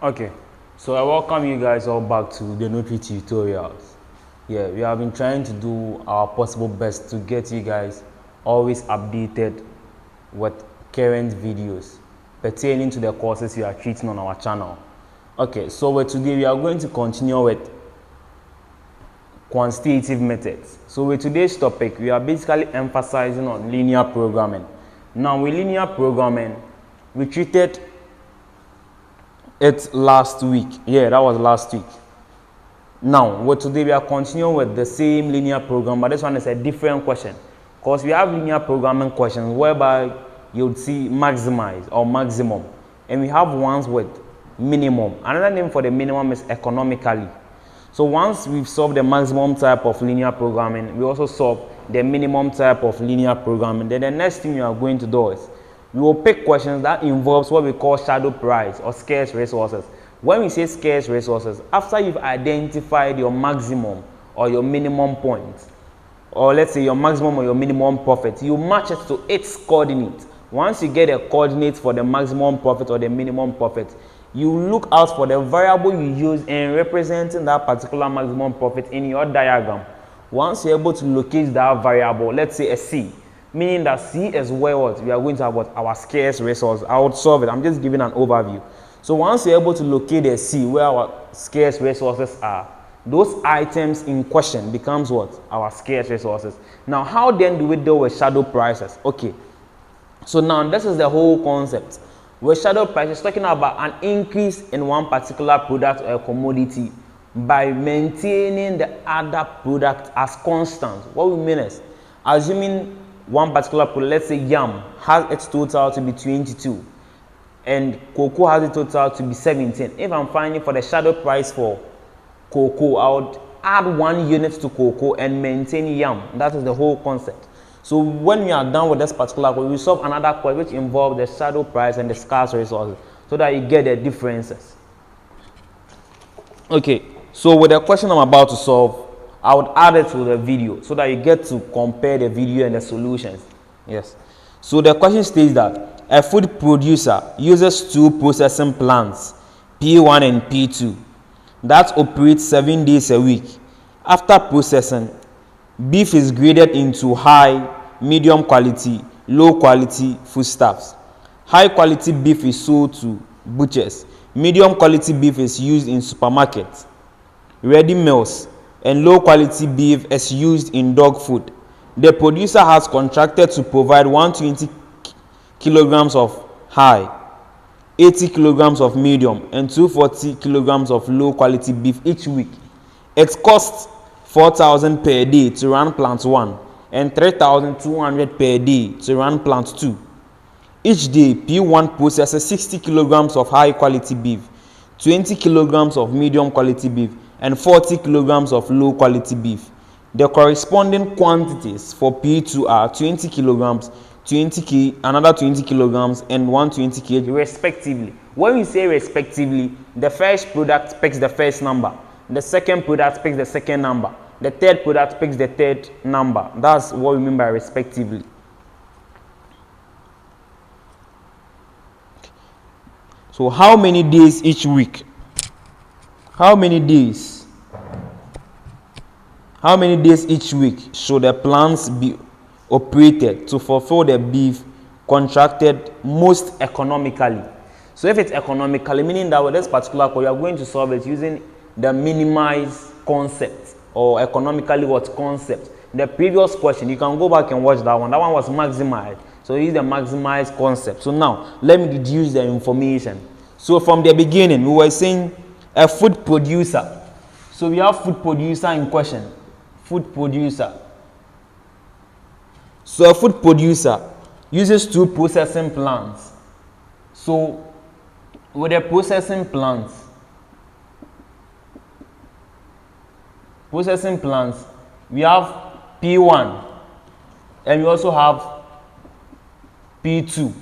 Okay, so I welcome you guys all back to the Notary tutorials. Yeah, we have been trying to do our possible best to get you guys always updated with current videos pertaining to the courses we are treating on our channel. Okay, so today we are going to continue with quantitative methods. So with today's topic, we are basically emphasizing on linear programming. Now with linear programming, we treated it last week. Yeah, that was last week. Now, today we are continuing with the same linear program, but this one is a different question. Because we have linear programming questions whereby you would see maximize or maximum. And we have ones with minimum. Another name for the minimum is economically. So once we've solved the maximum type of linear programming, we also solve the minimum type of linear programming. Then the next thing we are going to do is we will pick questions that involves what we call shadow price or scarce resources. When we say scarce resources, after you've identified your maximum or your minimum point, or let's say your maximum or your minimum profit, you match it to its coordinate. Once you get a coordinate for the maximum profit or the minimum profit, you look out for the variable you use in representing that particular maximum profit in your diagram. Once you're able to locate that variable, let's say a C, meaning that C is where what we are going to have what our scarce resource. I would solve it. I'm just giving an overview. So once you're able to locate a C where our scarce resources are, those items in question becomes what? Our scarce resources. Now, how then do we deal with shadow prices? Okay. So now this is the whole concept. With shadow prices, talking about an increase in one particular product or commodity by maintaining the other product as constant. What we mean is, assuming one particular product, let's say yam, has its total to be 22 and cocoa has its total to be 17. If I'm finding for the shadow price for cocoa, I would add 1 unit to cocoa and maintain yam. That is the whole concept. So when we are done with this particular question, we solve another question which involves the shadow price and the scarce resources so that you get the differences. Okay, so with the question I'm about to solve, I would add it to the video so that you get to compare the video and the solutions. Yes. So the question states that a food producer uses 2 processing plants, P1 and P2, that operate 7 days a week. After processing, beef is graded into high, medium quality, low quality foodstuffs. High quality beef is sold to butchers. Medium quality beef is used in supermarkets, ready meals, and low quality beef is used in dog food. The producer has contracted to provide 120 kilograms of high, 80 kilograms of medium, and 240 kilograms of low quality beef each week. It costs 4,000 per day to run plant 1 and 3,200 per day to run plant 2. Each day, P1 processes 60 kilograms of high quality beef, 20 kilograms of medium quality beef, and 40 kilograms of low quality beef. The corresponding quantities for P2 are 20 kilograms, 20 another 20 kilograms, and 120 kg respectively. When we say respectively, the first product picks the first number, the second product picks the second number, the third product picks the third number. That's what we mean by respectively. So how many days each week? How many days each week should the plants be operated to fulfill the beef contracted most economically? So if it's economically, meaning that with this particular code, you are going to solve it using the minimize concept or economically what concept. The previous question, you can go back and watch that one. That one was maximize. So use the maximize concept. So now let me deduce the information. So from the beginning, we were saying a food producer. So we have food producer in question. Food producer. So a food producer uses 2 processing plants. So with the processing plants, we have P1 and we also have P2.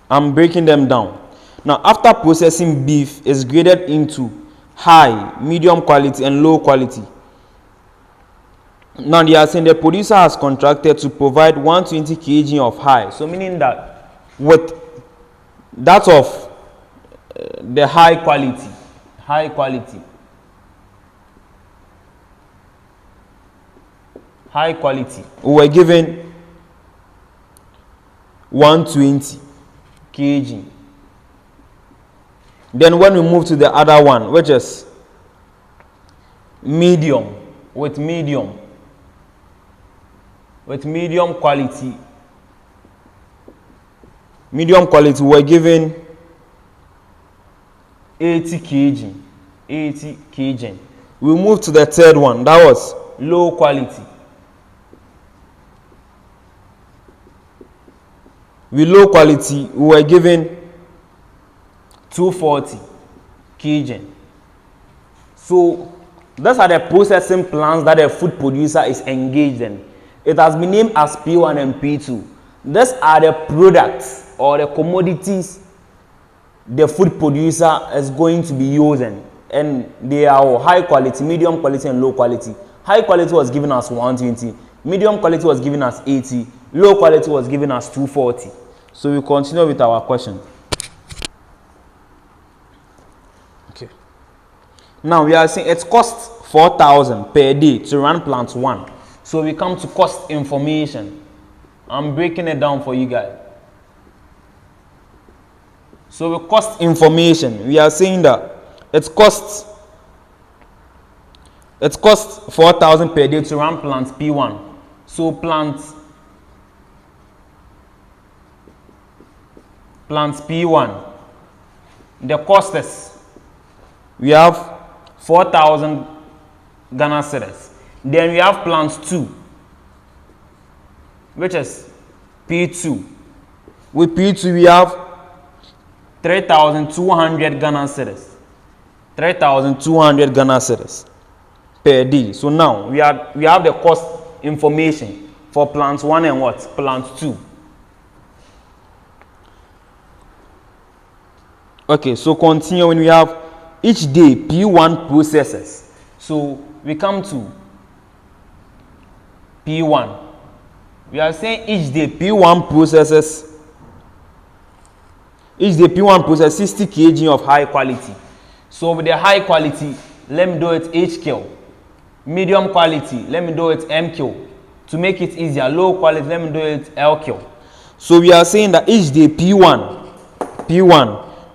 I'm breaking them down. Now, after processing, beef is graded into high, medium quality, and low quality. Now, they are saying the producer has contracted to provide 120 kg of high. So, meaning that with that of the high quality. High quality. High quality. We were given 120 kg. Then when we move to the other one, which is medium, with medium quality, we're given 80 kg. 80 kg. We move to the third one, that was low quality. With low quality, we were given 240 kg. So those are the processing plants that a food producer is engaged in. It has been named as P1 and P2. These are the products or the commodities the food producer is going to be using, and they are high quality, medium quality, and low quality. High quality was given as 120, medium quality was given as 80, low quality was given as 240. So we continue with our question. Okay. Now we are saying it costs 4,000 per day to run plant 1. So we come to cost information. I'm breaking it down for you guys. So with cost information, we are saying that it costs 4,000 per day to run plant P1. So plant P1, the cost is, we have 4,000 Ghana cedis. Then we have plant 2, which is P2. With P2 we have 3,200 Ghana cedis. 3,200 Ghana cedis per day. So now we have the cost information for plant 1 and what? Plant 2. Okay, so continue when we have each day P1 processes. So we come to P1. We are saying each day P1 processes 60 kg of high quality. So with the high quality, let me do it HQ. Medium quality, let me do it MQ. To make it easier, low quality, let me do it LQ. So we are saying that each day P1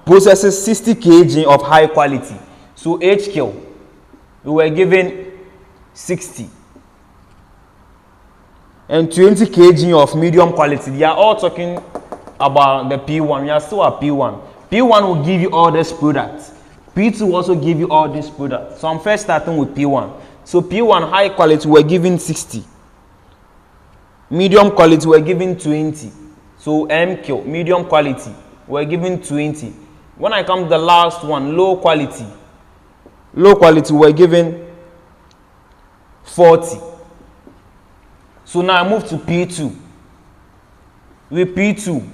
processes 60 kg of high quality. So HQ, we were given 60. And 20 kg of medium quality. They are all talking about the P1. We are still at P1. P1 will give you all these products. P2 will also give you all these products. So I'm first starting with P1. So P1 high quality, we're giving 60. Medium quality, we're giving 20. So MQ, medium quality, we're giving 20. When I come to the last one, low quality, we're giving 40. So now I move to P2. With P2,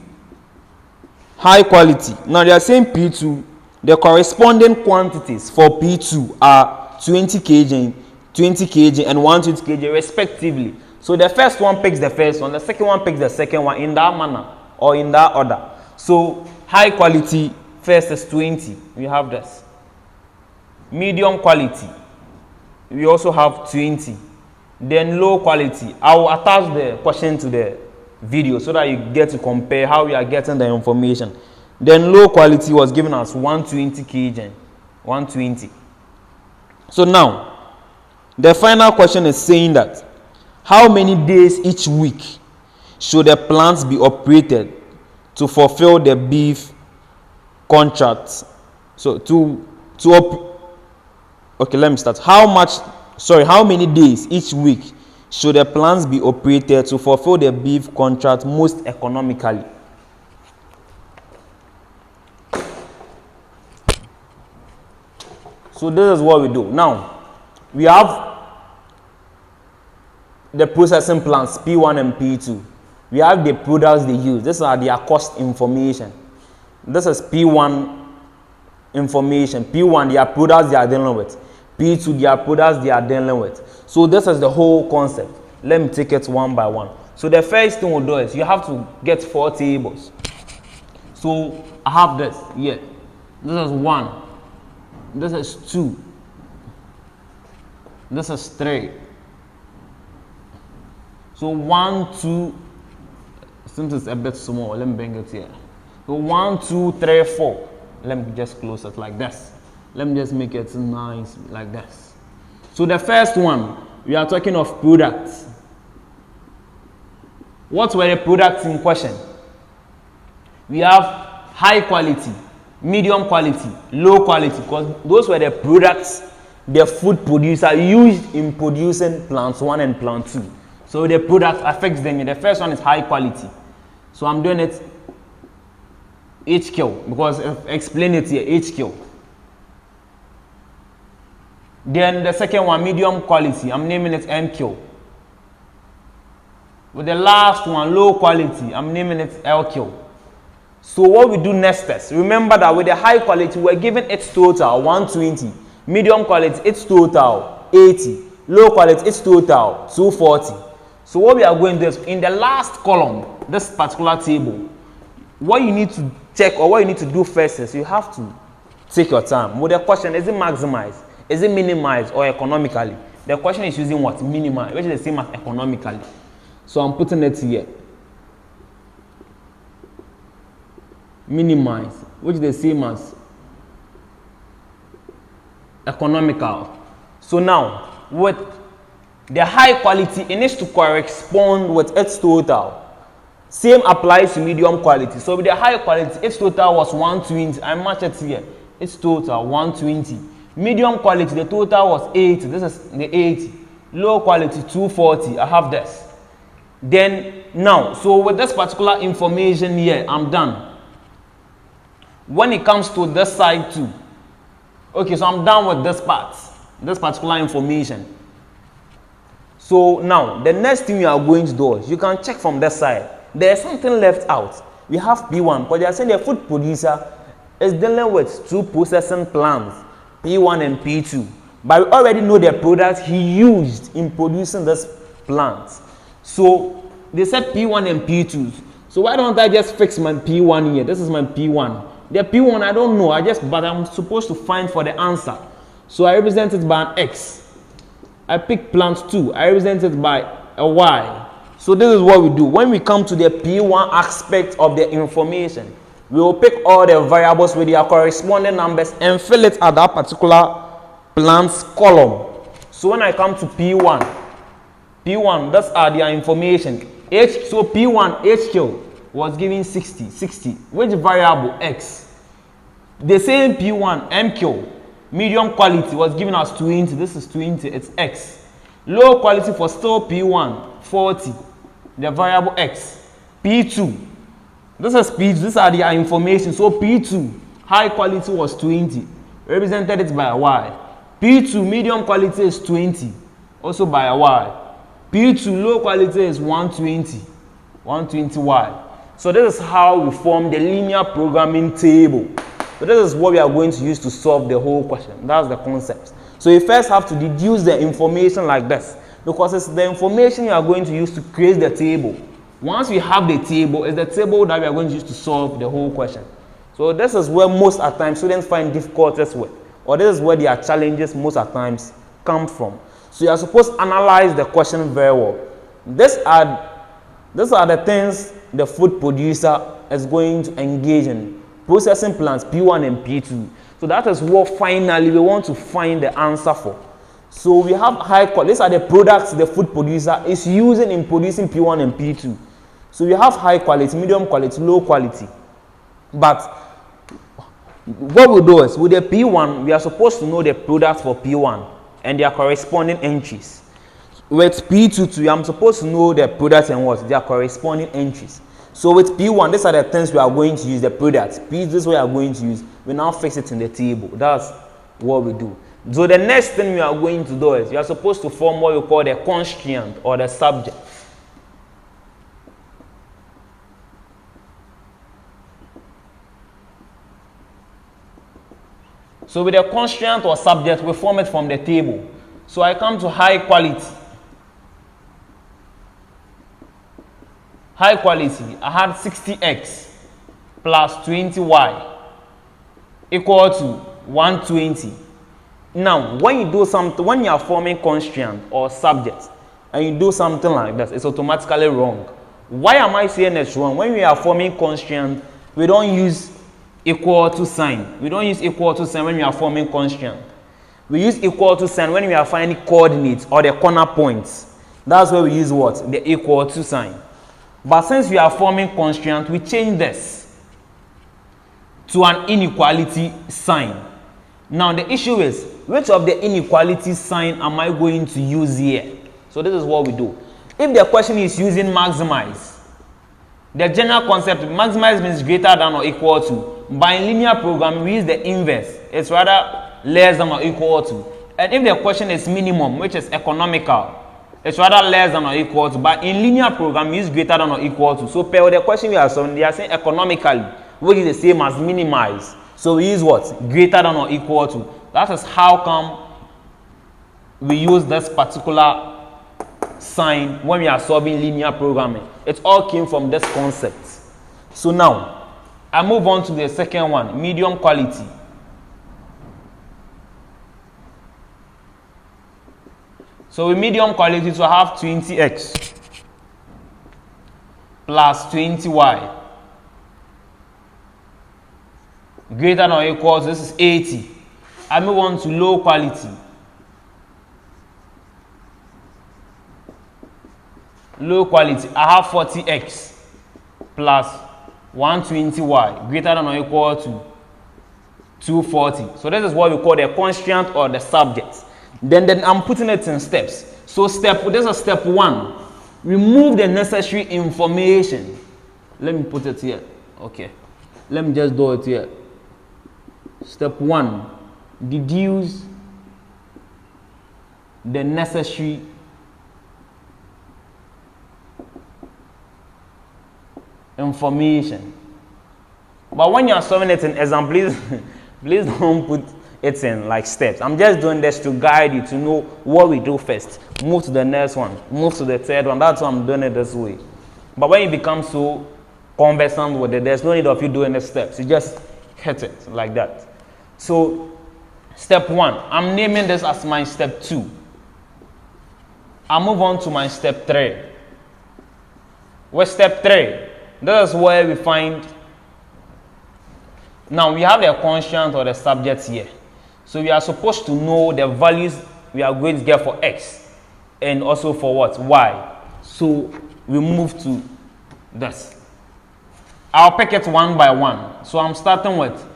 high quality. Now they are saying P2, the corresponding quantities for P2 are 20 kg, 20 kg, and 120 kg respectively. So the first one picks the first one, the second one picks the second one in that manner or in that order. So high quality first is 20. We have this. Medium quality, we also have 20. Then low quality, I will attach the question to the video so that you get to compare how we are getting the information. Then low quality was given as 120 kg. 120. So now, the final question is saying that how many days each week should the plants be operated to fulfill the beef contract? So okay, let me start. How many days each week should the plants be operated to fulfill the beef contract most economically? So this is what we do. Now, we have the processing plants P1 and P2. We have the products they use. These are their cost information. This is P1 information. P1, their products they are dealing with. P2, their products they are dealing with. So this is the whole concept. Let me take it one by one. So the first thing we'll do is you have to get 4 tables. So I have this here. This is 1. This is 2. This is 3. So 1, 2, since it's a bit small, let me bring it here. So 1, 2, 3, 4. Let me just close it like this. Let me just make it nice like this. So the first one, we are talking of products. What were the products in question? We have high quality, medium quality, low quality, because those were the products the food producer used in producing plant 1 and plant 2. So the product affects them. The first one is high quality. So I'm doing it HQ because I've explained it here, HQ. Then the second one, medium quality, I'm naming it MQ. With the last one, low quality, I'm naming it LQ. So what we do next is, remember that with the high quality, we're giving its total 120. Medium quality, its total 80. Low quality, its total 240. So what we are going to do is, in the last column, this particular table, what you need to check or what you need to do first is you have to take your time. With the question, is it maximized? Is it minimized or economically? The question is using what? Minimize, which is the same as economically. So I'm putting it here. Minimize, which is the same as economical. So now, with the high quality, it needs to correspond with its total. Same applies to medium quality. So with the high quality, its total was 120. I match it here. Its total 120. Medium quality, the total was 80. This is the 80. Low quality 240. I have this. Then now, so with this particular information here, I'm done. When it comes to this side too, okay, so I'm done with this part, this particular information. So now the next thing you are going to do is you can check from this side. There's something left out. We have P1, but they are saying the food producer is dealing with 2 processing plants, P1 and P2. But we already know the product he used in producing this plant. So they said P1 and P2. So why don't I just fix my P1 here? This is my P1. The P1 I don't know. But I'm supposed to find for the answer. So I represent it by an X. I pick plant 2. I represent it by a Y. So this is what we do. When we come to the P1 aspect of the information, we will pick all the variables with their corresponding numbers and fill it at that particular plant's column. So when I come to P1, those are their information. So P1 HQ was given 60. Which variable? X. The same P1 MQ, medium quality, was given as 20. This is 20. It's X. Low quality for still P1, 40. The variable X. P2. This is P2. These are their information. So P2, high quality was 20. Represented it by a Y. P2, medium quality is 20. Also by a Y. P2, low quality is 120. 120Y. So this is how we form the linear programming table. So this is what we are going to use to solve the whole question. That's the concept. So you first have to deduce the information like this, because it's the information you are going to use to create the table. Once we have the table, it's the table that we are going to use to solve the whole question. So this is where most at times students find difficulties with, or this is where their challenges most at times come from. So you are supposed to analyze the question very well. These are the things the food producer is going to engage in. Processing plants P1 and P2. So that is what finally we want to find the answer for. So we have high quality. These are the products the food producer is using in producing P1 and P2. So we have high quality, medium quality, low quality. But what we do is, with the P1, we are supposed to know the products for P1 and their corresponding entries. With P2, I'm supposed to know the products and what? Their corresponding entries. So with P1, these are the things we are going to use, the products. P, this is what we are going to use. We now fix it in the table. That's what we do. So the next thing we are going to do is, you are supposed to form what we call the constraint or the subject. So with the constraint or subject, we form it from the table. So I come to high quality. High quality, I had 60x plus 20y. equal to 120. Now, when you do something, when you are forming constraint or subject, and you do something like this, it's automatically wrong. Why am I saying it's wrong? When we are forming constraint, we don't use equal to sign. We don't use equal to sign when we are forming constraint. We use equal to sign when we are finding coordinates or the corner points. That's where we use what? The equal to sign. But since we are forming constraint, we change this to an inequality sign. Now the issue is, which of the inequality sign am I going to use here? So this is what we do. If the question is using maximize, the general concept maximize means greater than or equal to. By linear programming, we use the inverse. It's rather less than or equal to. And if the question is minimum, which is economical, it's rather less than or equal to. But in linear programming, we use greater than or equal to. So per the question we are solving, they are saying economically, which is the same as minimize. So we use what? Greater than or equal to. That is how come we use this particular sign when we are solving linear programming. It all came from this concept. So now, I move on to the second one, medium quality. So with medium quality, so I have 20x plus 20y greater than or equal to, this is 80. I move on to low quality. Low quality, I have 40x plus 120y greater than or equal to 240. So this is what we call the constraint or the subject. Then I'm putting it in steps. So this is step 1. Remove the necessary information. Let me put it here. Okay. Let me just do it here. Step 1. Deduce the necessary information. But when you are solving it in exam, please don't put it in like steps. I'm just doing this to guide you to know what we do first. Move to the next one. Move to the third one. That's why I'm doing it this way. But when you become so conversant with it, there's no need of you doing the steps. You just hit it like that. So step 1, I'm naming this as my step 2. I'll move on to my step 3. With step 3, this is where we find, now we have the constraint or the subject here. So we are supposed to know the values we are going to get for x and also for what? Y. So we move to this. I'll pick it one by one. So I'm starting with,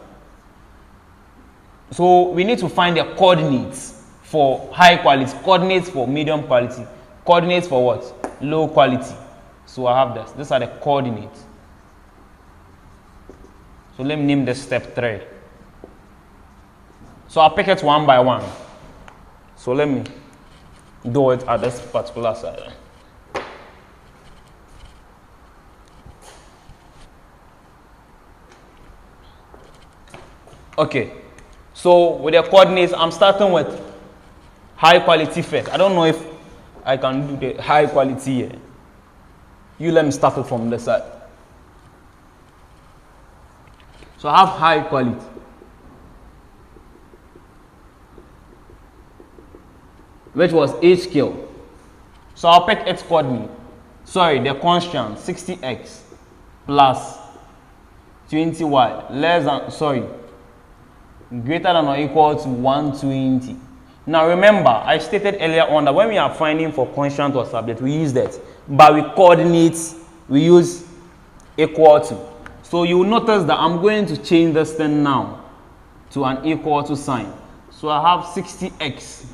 so we need to find the coordinates for high quality, coordinates for medium quality, coordinates for what? Low quality. So I have this. These are the coordinates. So let me name this step 3. So I'll pick it one by one. So let me do it at this particular side. Okay. So with the coordinates, I'm starting with high quality first. I don't know if I can do the high quality here. You let me start it from the side. So I have high quality. Which was HQ. So I'll pick its coordinate. Sorry, the constant 60x plus 20y less than, sorry, greater than or equal to 120. Now remember, I stated earlier on that when we are finding for constant or subject, we use that. But with coordinates, we use equal to. So you will notice that I'm going to change this thing now to an equal to sign. So I have 60x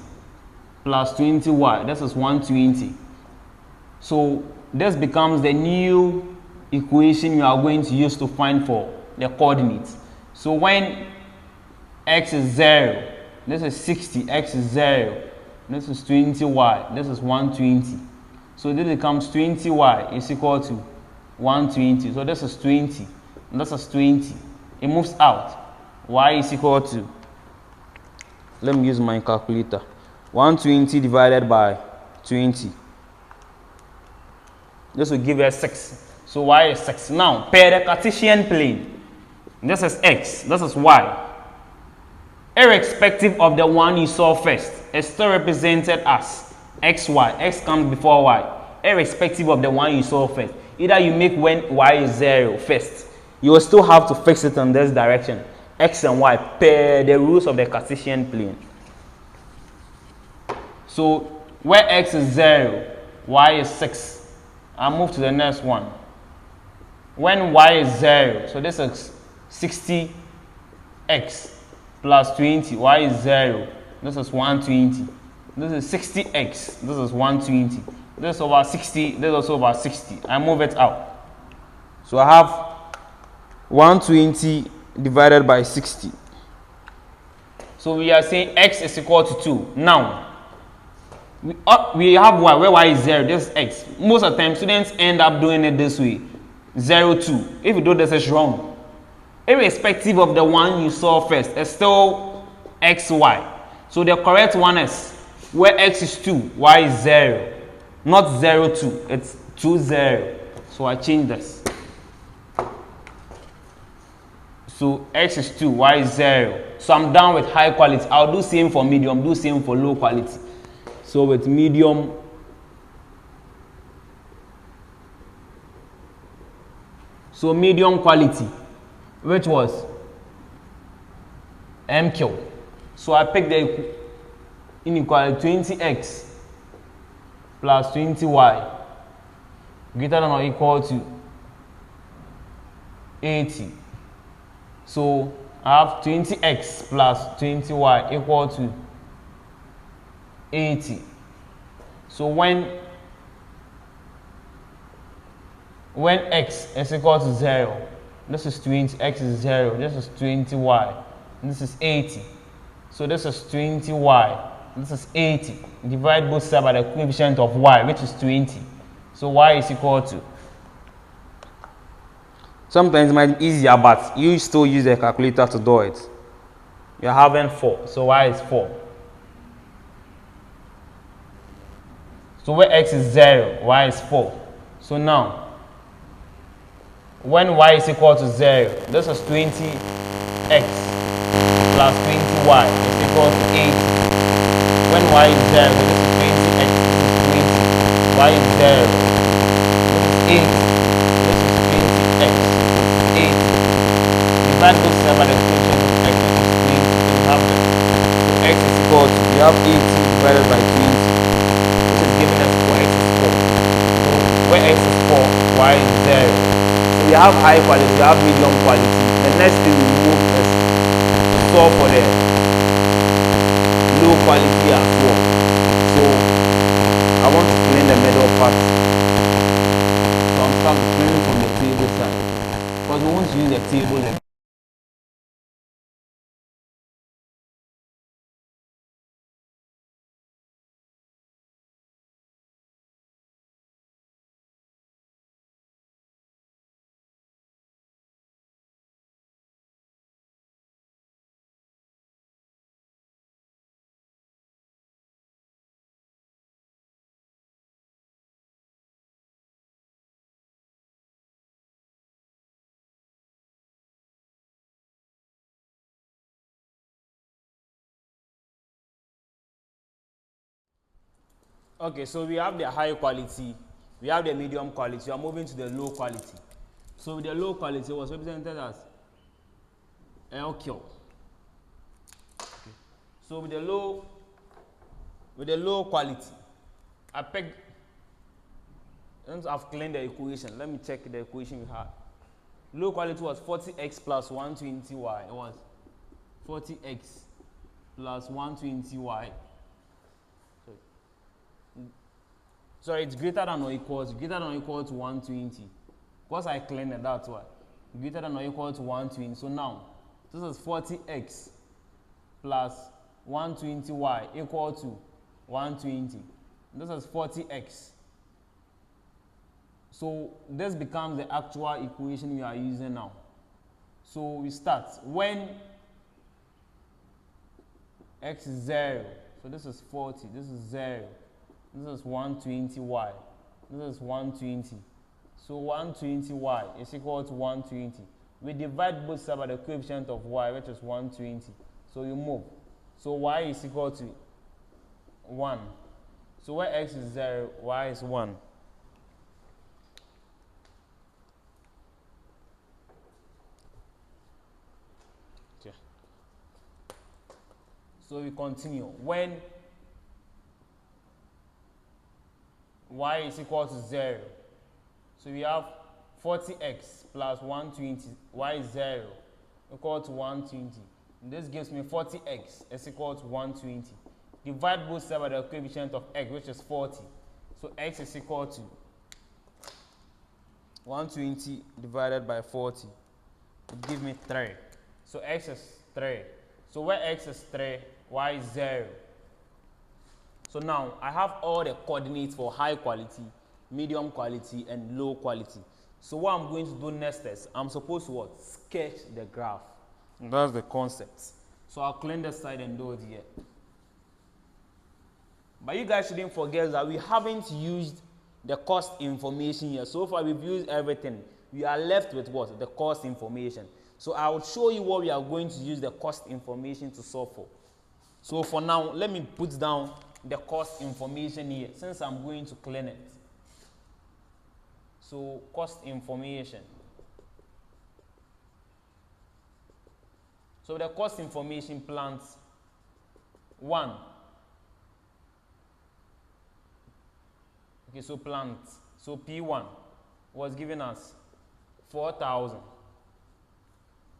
plus 20y. This is 120. So this becomes the new equation you are going to use to find for the coordinates. So when x is 0, this is 60, x is 0, this is 20y, this is 120. So this becomes 20y is equal to 120. So this is 20, and this is 20. It moves out. Y is equal to, let me use my calculator, 120 divided by 20. This will give us 6. So y is 6. Now, per the Cartesian plane, this is x, this is y. irrespective of the one you saw first, it's still represented as xy. X comes before y. Irrespective of the one you saw first. Either you make when y is 0 first, you will still have to fix it in this direction. X and y per the rules of the Cartesian plane. So where x is 0, y is 6. I'll move to the next one. When y is 0, so this is 60x plus 20, y is 0, this is 120. This is 60x, this is 120. This is over 60, this is also over 60. I move it out. So I have 120 divided by 60. So we are saying x is equal to 2. Now, we have y, where y is 0, this is x. Most of the time, students end up doing it this way. 0, 2. If you do this, it's wrong. Irrespective of the one you saw first, it's still xy. So the correct one is where x is 2, y is 0. Not 0, 2. It's 2, 0. So I change this. So x is 2, y is 0. So I'm done with high quality. I'll do same for medium, do same for low quality. So with medium, so medium quality, which was MQ. So I picked the inequality 20x plus 20y greater than or equal to 80. So I have 20x plus 20y equal to 80. So when x is equal to 0, this is 20, x is 0, this is 20y, this is 80. So this is 20y, this is 80. Divide both sides by the coefficient of y, which is 20. So y is equal to. Sometimes it might be easier, but you still use a calculator to do it. You're having 4, so y is 4. So where x is 0, y is 4. So now, when y is equal to 0, this is 20x plus 20y is equal to 80. When y is 0, this is 20x, this is 20, y is 0, this is 80, this is 20x, 80. Divide both sides by the coefficient of x, which is 20, so we have that. So x is equal to, we have 80 divided by 20. Giving us 4, x is 4. So where x is 4, y is 0. So we have high quality, we have medium quality. The next thing we move is to solve for the low quality as well. So I want to clean the middle part. So I'm starting to clean from the table side. Because we want to use the table. Okay, so we have the high quality, we have the medium quality, we are moving to the low quality. So the low quality was represented as LQ. Okay. So with the low quality, I picked, once I've cleaned the equation, let me check the equation we had. Low quality was 40x plus 120y. It was 40x plus 120y. Sorry, it's greater than or equal to, 120. Because I cleaned it, that's why. Greater than or equal to 120. So now, this is 40x plus 120y equal to 120. This is 40x. So this becomes the actual equation we are using now. So we start when x is 0. So this is 40, this is 0. This is 120y. This is 120. So 120y is equal to 120. We divide both sides by the coefficient of y, which is 120. So you move. So y is equal to 1. So where x is 0, y is 1. Okay. So we continue. When y is equal to 0, so we have 40x plus 120, y is 0, equal to 120. This gives me 40x is equal to 120. Divide both sides by the coefficient of x, which is 40. So x is equal to 120 divided by 40. It gives me 3. So x is 3. So where x is 3, y is 0. So now I have all the coordinates for high quality, medium quality, and low quality. So what I'm going to do next is I'm supposed to what? Sketch the graph. And that's the concept. So I'll clean this side and do it here. But you guys shouldn't forget that we haven't used the cost information here. So far we've used everything. We are left with what? The cost information. So I will show you what we are going to use the cost information to solve for. So for now, let me put down the cost information here since I'm going to clean it. So cost information. So the cost information plants 1. Okay, so plant. So P1 was given us 4,000.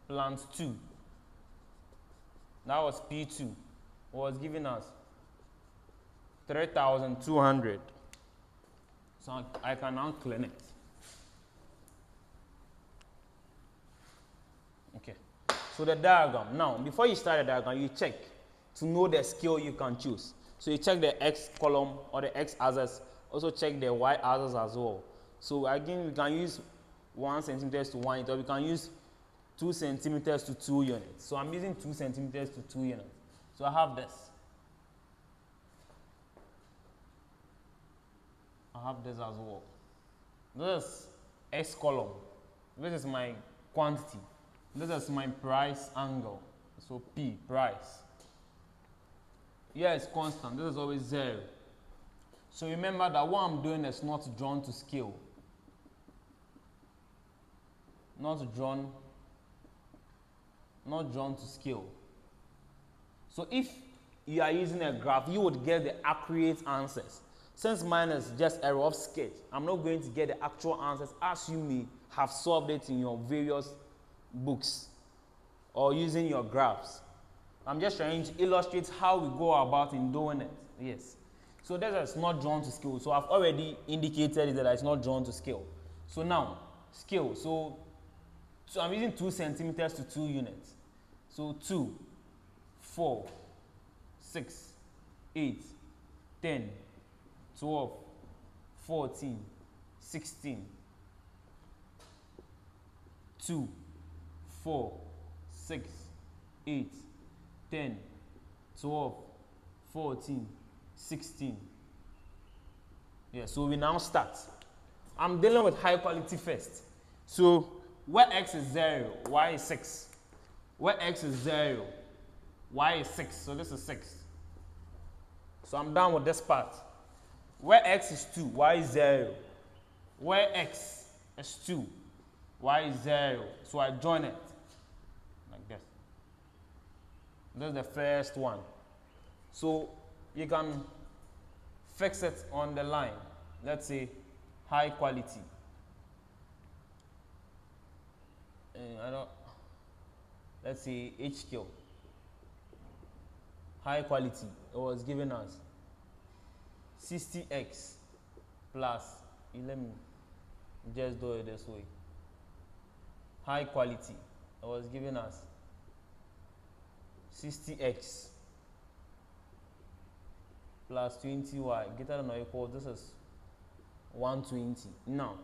Plant 2. That was P2. Was given us 3,200. So I can now clean it. Okay. So the diagram. Now, before you start the diagram, you check to know the scale you can choose. So you check the x column or the x axis. Also check the y axis as well. So again, we can use 1 centimeters to 1 unit, or we can use 2 centimeters to 2 units. So I'm using 2 centimeters to 2 units. So I have this. I have this as well. This x column. This is my quantity. This is my price angle. So P, price. Here is constant. This is always 0. So remember that what I'm doing is not drawn to scale. Not drawn to scale. So if you are using a graph, you would get the accurate answers. Since mine is just a rough sketch, I'm not going to get the actual answers as you may have solved it in your various books or using your graphs. I'm just trying to illustrate how we go about in doing it. Yes. So this is not drawn to scale. So I've already indicated that it's not drawn to scale. So now, scale. So I'm using 2 centimeters to 2 units. So 2, 4, 6, 8, 10, 12, 14, 16, 2, 4, 6, 8, 10, 12, 14, 16. Yeah, so we now start. I'm dealing with high quality first. So where x is 0, y is 6. Where x is 0, y is 6. So this is 6. So I'm done with this part. Where x is 2, y is 0. Where x is 2, y is 0. So I join it like this. This is the first one. So you can fix it on the line. Let's say high quality. Let's say HQ. High quality. It was given us 60x plus 11. Just do it this way. High quality. It was given us 60x plus 20y greater than or equal, this is 120. Now,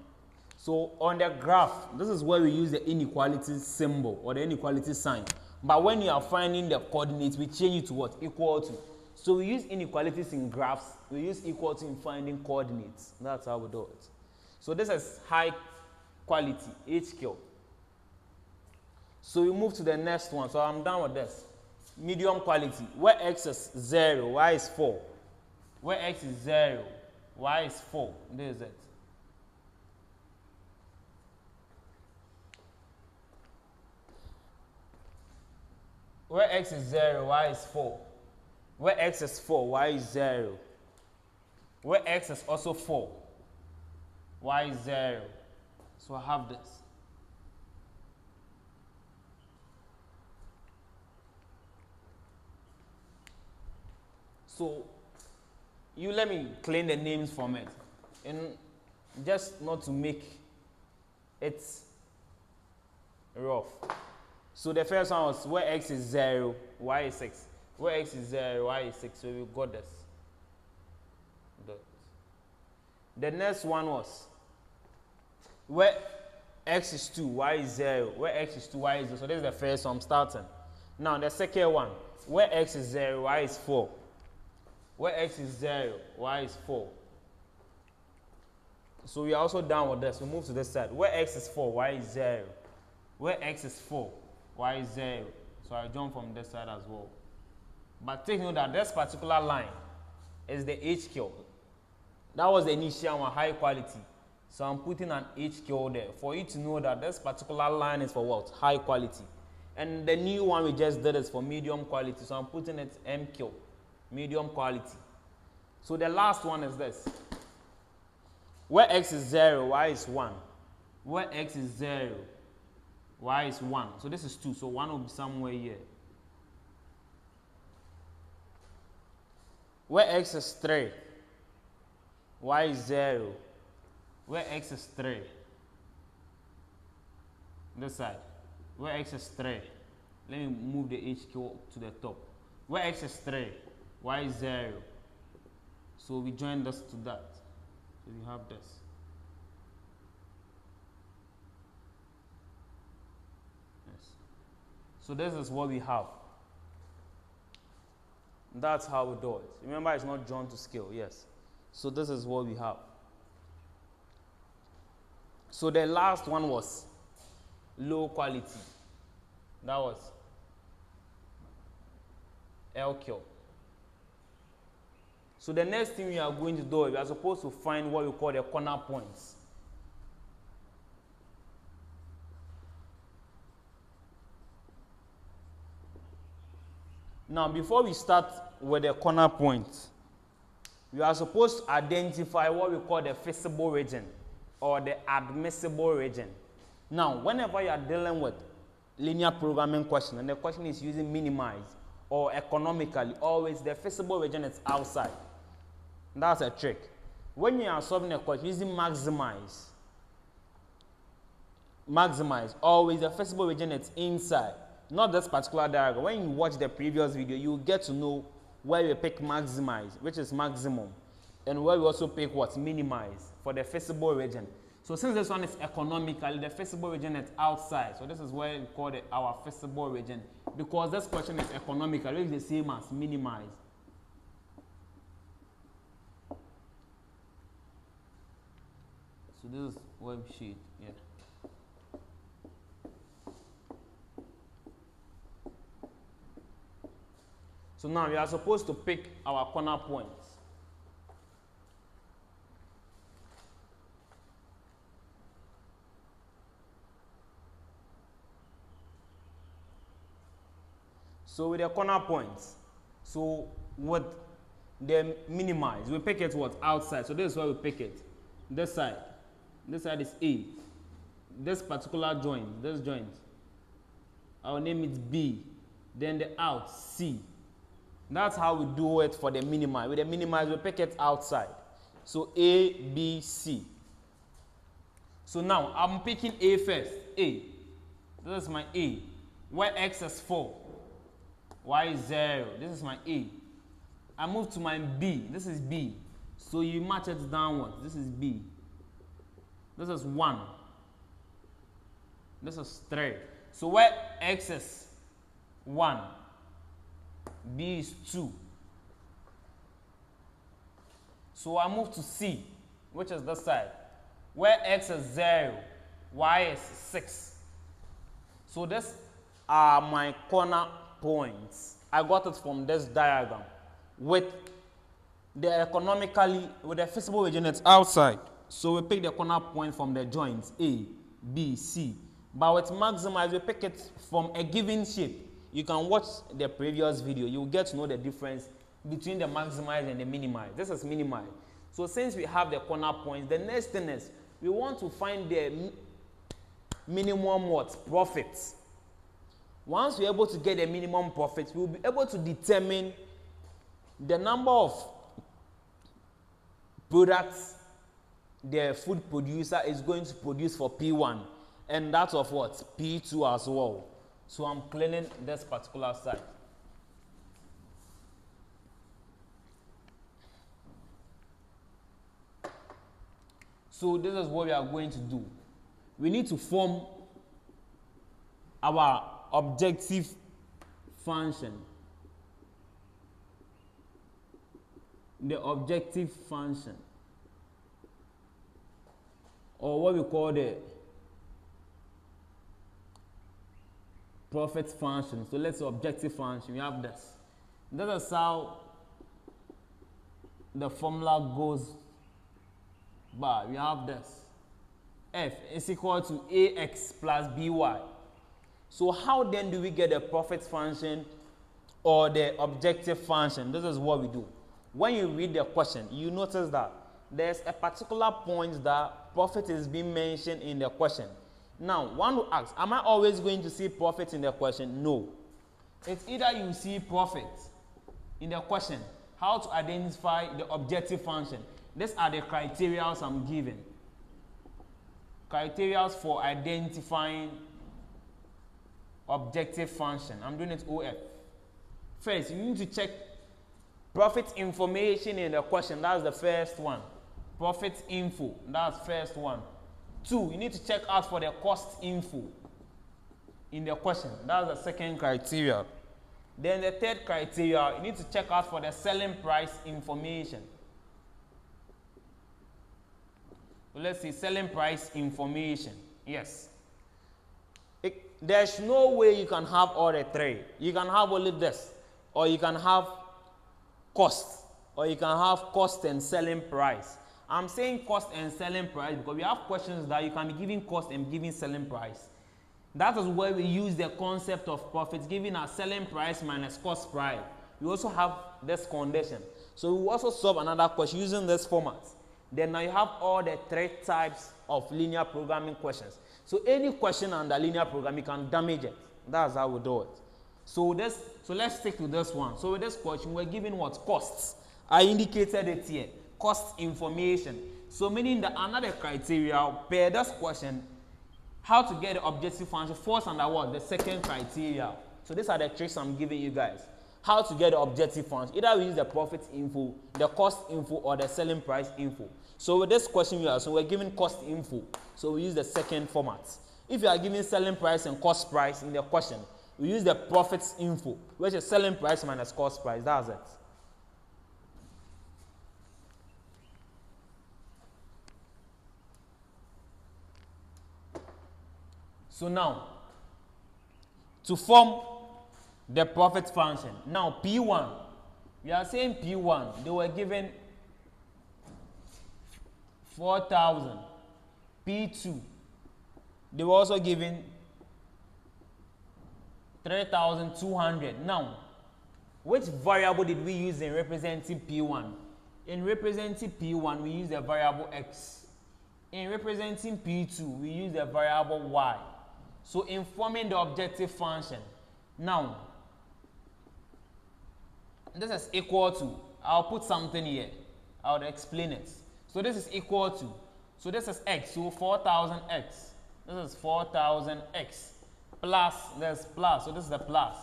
so on the graph, this is where we use the inequality symbol or the inequality sign. But when you are finding the coordinates, we change it to what? Equal to. So we use inequalities in graphs, we use equal to in finding coordinates. That's how we do it. So this is high quality, HQ. So we move to the next one. So I'm done with this. medium quality, where x is 0, y is 4. Where x is 0, y is 4. This is it. Where x is 0, y is 4. Where x is 4, y is 0. Where x is also 4, y is 0. So I have this. So you let me clean the names from it, and just not to make it rough. So the first one was where x is 0, y is 6. Where x is 0, y is 6. So we got this. The next one was where x is 2, y is 0. Where x is 2, y is 0. So this is the first one I'm starting. Now the second one, where x is 0, y is 4. Where x is 0, y is 4. So we are also done with this. We move to this side. Where x is 4, y is 0. Where x is 4, y is 0. So I jump from this side as well. But take note that this particular line is the HQ. That was the initial one, high quality. So I'm putting an HQ there for you to know that this particular line is for what? High quality. And the new one we just did is for medium quality. So I'm putting it MQ, medium quality. So the last one is this. Where x is 0, y is 1. Where x is 0, y is 1. So this is 2. So 1 will be somewhere here. Where x is 3, y is 0. Where x is 3, this side. Where x is 3, let me move the HQ to the top. Where x is 3, y is 0. So we join this to that. So we have this. Yes. So this is what we have. That's how we do it. Remember, it's not drawn to scale. Yes. So this is what we have. So the last one was low quality. That was LQ. So the next thing we are going to do, we are supposed to find what we call the corner points. Now, before we start with the corner points, we are supposed to identify what we call the feasible region or the admissible region. Now, whenever you are dealing with linear programming question and the question is using minimize or economically, always the feasible region is outside. That's a trick. When you are solving a question using maximize, always the feasible region is inside. Not this particular diagram. When you watch the previous video, you will get to know where we pick maximize, which is maximum, and where we also pick what? Minimize for the feasible region. So since this one is economically, the feasible region is outside. So this is where we call it our feasible region, because this question is economical, which is the same as minimize. So this is web sheet, yeah. So now we are supposed to pick our corner points. So with the corner points, so with the minimize, we pick it what? Outside. So this is where we pick it. This side is A. This particular joint, this joint, I'll name it B. Then the out, C. That's how we do it for the minimize. With the minimize, we pick it outside. So A, B, C. So now I'm picking A first. A. This is my A. Where X is 4. Y is 0. This is my A. I move to my B. This is B. So you match it downwards. This is B. This is 1. This is 3. So where X is 1. B is 2. So I move to C, which is this side, where X is 0, Y is 6. So these are my corner points. I got it from this diagram with the feasible wage units outside. So we pick the corner point from the joints A, B, C. But with maximize, we pick it from a given shape. You can watch the previous video. You will get to know the difference between the maximize and the minimize. This is minimize. So since we have the corner points, the next thing is we want to find the minimum what? Profit. Once we're able to get the minimum profit, we'll be able to determine the number of products the food producer is going to produce for P1 and that of what? P2 as well. So I'm cleaning this particular side. So this is what we are going to do. We need to form our objective function. The objective function, or what we call the profit function. So let's say objective function. We have this. This is how the formula goes by. We have this. F is equal to AX plus BY. So how then do we get the profit function or the objective function? This is what we do. When you read the question, you notice that there's a particular point that profit is being mentioned in the question. Now, one will ask, am I always going to see profit in the question? No. It's either you see profit in the question, how to identify the objective function. These are the criteria I'm giving. Criteria for identifying objective function. I'm doing it OF. First, you need to check profit information in the question. That's the first one. Profit info. That's first one. 2, you need to check out for the cost info in the question. That's the second criteria. Then the third criteria, you need to check out for the selling price information. So let's see, selling price information. Yes. There's no way you can have all the three. You can have only this, or you can have cost, or you can have cost and selling price. I'm saying cost and selling price because we have questions that you can be giving cost and giving selling price. That is where we use the concept of profits, giving a selling price minus cost price. We also have this condition. So we also solve another question using this format. Then now you have all the 3 types of linear programming questions. So any question under linear programming, you can damage it. That's how we do it. So let's stick to this one. So with this question, we're given what? Costs. I indicated it here. Cost information. So meaning that another criteria per this question, how to get the objective function falls under what? The second criteria. So these are the tricks I'm giving you guys. How to get the objective function. Either we use the profit info, the cost info, or the selling price info. So with this question, we're given cost info. So we use the second format. If you are given selling price and cost price in the question, we use the profits info, which is selling price minus cost price. That's it. So now, to form the profit function. Now P1, we are saying P1, they were given 4,000. P2, they were also given 3,200. Now, which variable did we use in representing P1? In representing P1, we use the variable X. In representing P2, we use the variable Y. So in forming the objective function, now, this is equal to, I'll put something here, I'll explain it. So this is equal to, so this is X, so 4,000X. This is 4,000X plus, there's plus, so this is the plus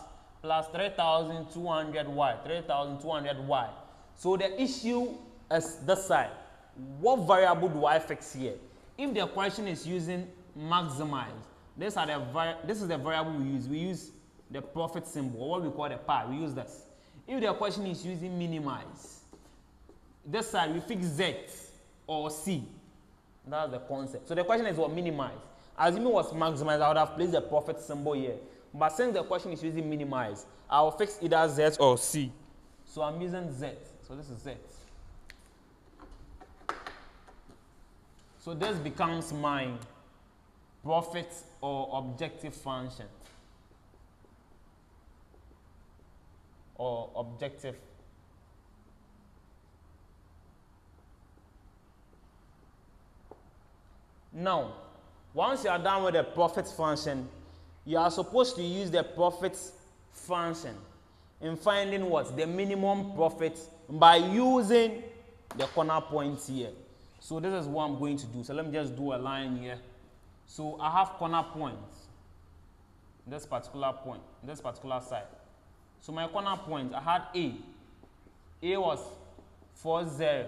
3,200Y, 3,200Y. So the issue is this side. What variable do I fix here? If the question is using maximize, this is the variable we use. We use the profit symbol, or what we call the pi. We use this. If the question is using minimize, this side we fix Z or C. That's the concept. So the question is what? Minimize. Assuming it was maximize, I would have placed the profit symbol here. But since the question is using minimize, I'll fix either Z or C. So I'm using Z. So this is Z. So this becomes my profit or objective function. Or objective. Now, once you are done with the profit function, you are supposed to use the profit function in finding what? The minimum profit by using the corner points here. So this is what I'm going to do. So let me just do a line here. So I have corner points, this particular point, this particular side. So my corner point, I had A. A was 40.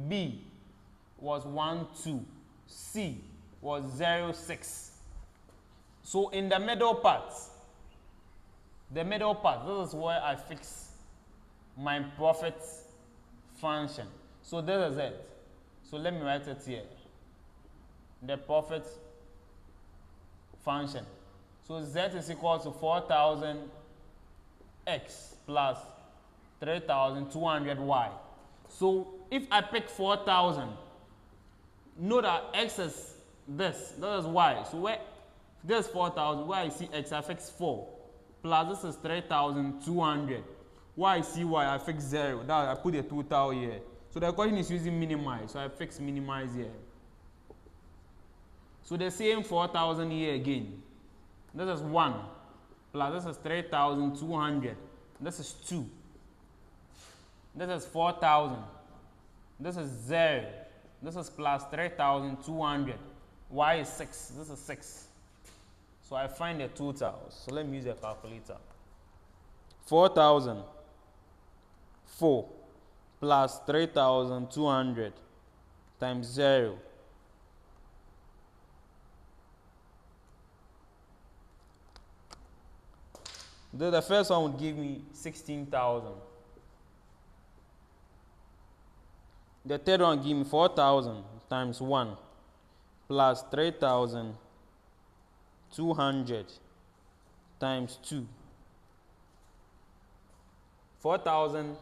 B was 12. C was 06. So in the middle part, this is where I fix my profit function. So this is it. So let me write it here. The profit function. So Z is equal to 4,000 X plus 3,200 Y. So if I pick 4,000, know that X is this, that is Y. So where this is 4,000, where I see X, I fix 4. Plus this is 3,200. Where I see Y, I fix 0. That I put a total here. So the question is using minimize. So I fix minimize here. So the same 4,000 here again. This is 1. Plus this is 3,200. This is 2. This is 4,000. This is 0. This is plus 3,200. Y is 6. This is 6. So I find the totals. So let me use a calculator. 4,000. 4 plus 3,200 times 0. The first one would give me 16,000. The third one give me 4,000 times 1 plus 3,200 times 2. 4,000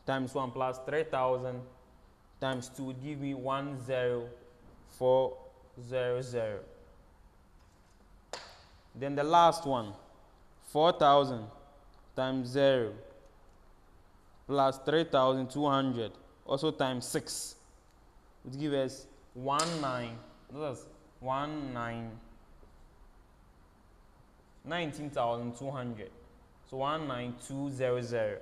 times 1 plus 3,000 times 2 would give me 10400. Then the last one, 4,000 times 0 plus 3,200 also times 6 would give us 19,200. So 19200.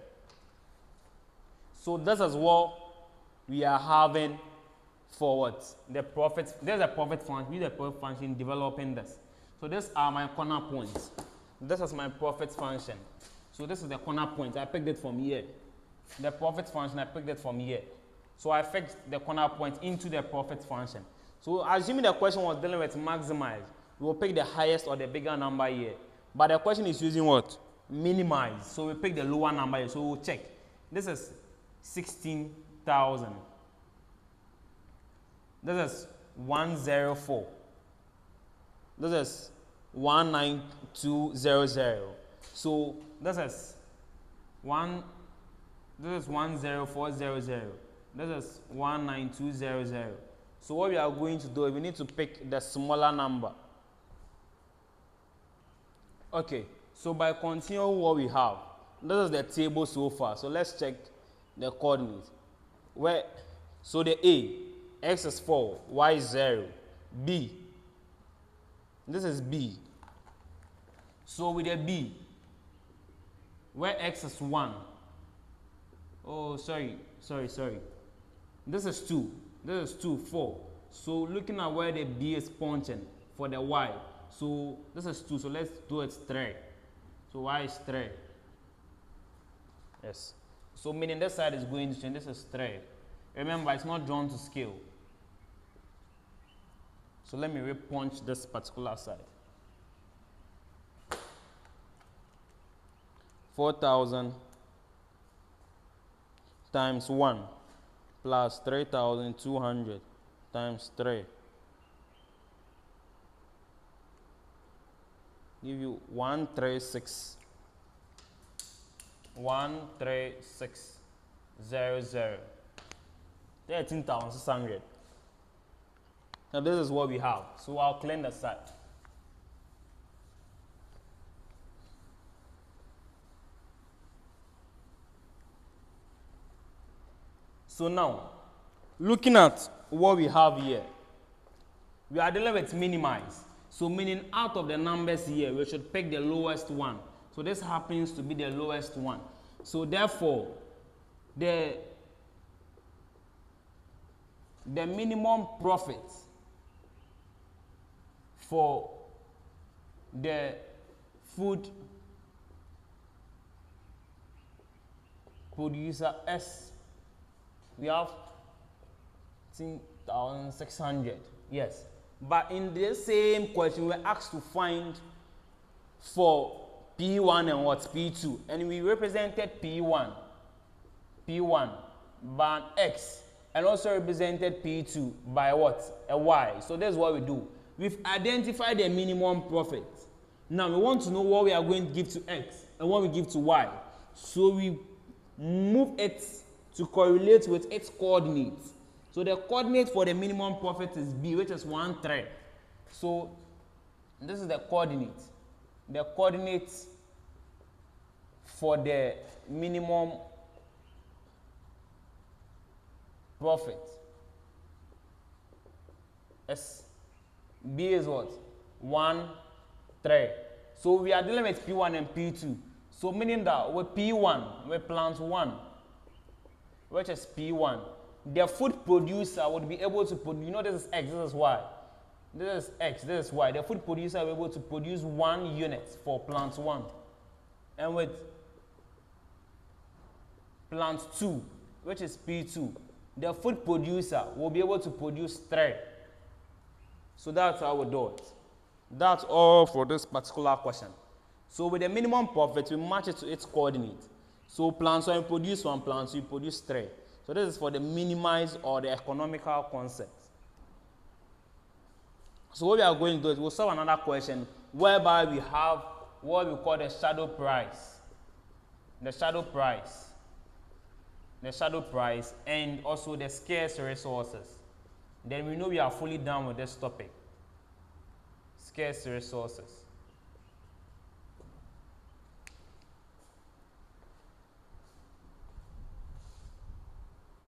So this is what we are having for what? The profit. There's a profit function. Use the profit function developing this. So these are my corner points. This is my profit function. So this is the corner point. I picked it from here. The profit function, I picked it from here. So I fixed the corner point into the profit function. So assuming the question was dealing with maximize, we will pick the highest or the bigger number here. But the question is using what? Minimize. So we pick the lower number here. So we'll check. This is 16,000. This is 104. This is 19200. So this is 10400. This is 19200. So what we are going to do is we need to pick the smaller number. Okay, so by continuing what we have, this is the table so far. So let's check the coordinates. So the A, X is 4, Y is 0, B. This is B. So with the B, where X is 1. Oh, sorry. This is 2. This is 2, 4. So looking at where the B is punching for the Y. So this is 2. So let's do it 3. So Y is 3. Yes. So meaning this side is going to change. This is 3. Remember, it's not drawn to scale. So let me re-punch this particular side. 4,000 times 1 plus 3,200 times 3. give you 136,000, 13,600. Now this is what we have. So I'll clean the side. So now, looking at what we have here, we are dealing with minimize. So meaning out of the numbers here, we should pick the lowest one. So this happens to be the lowest one. So therefore, the minimum profit for the food producer S, we have 10,600. Yes, but in the same question we're asked to find for P1 and what P2, and we represented P1 by an X, and also represented P2 by what? A Y. So that's what we do. We've identified the minimum profit. Now we want to know what we are going to give to X and what we give to Y. So we move it to correlate with its coordinates. So the coordinate for the minimum profit is B, which is 1, 3. So this is the coordinate. The coordinate for the minimum profit. S. B is what? 1, 3. So we are dealing with P1 and P2. So meaning that with P1, we plant 1, which is P1. The food producer would be able to produce, you know, this is X, this is Y. This is X, this is Y. The food producer will be able to produce 1 unit for plant 1. And with plant 2, which is P2, the food producer will be able to produce 3. So that's how we do it. That's all for this particular question. So with the minimum profit, we match it to its coordinate. So plant 1 produce 1, plant 2 produce 3. So this is for the minimize or the economical concept. So what we are going to do is we'll solve another question whereby we have what we call the shadow price. The shadow price and also the scarce resources. Then we know we are fully done with this topic. Scarce resources.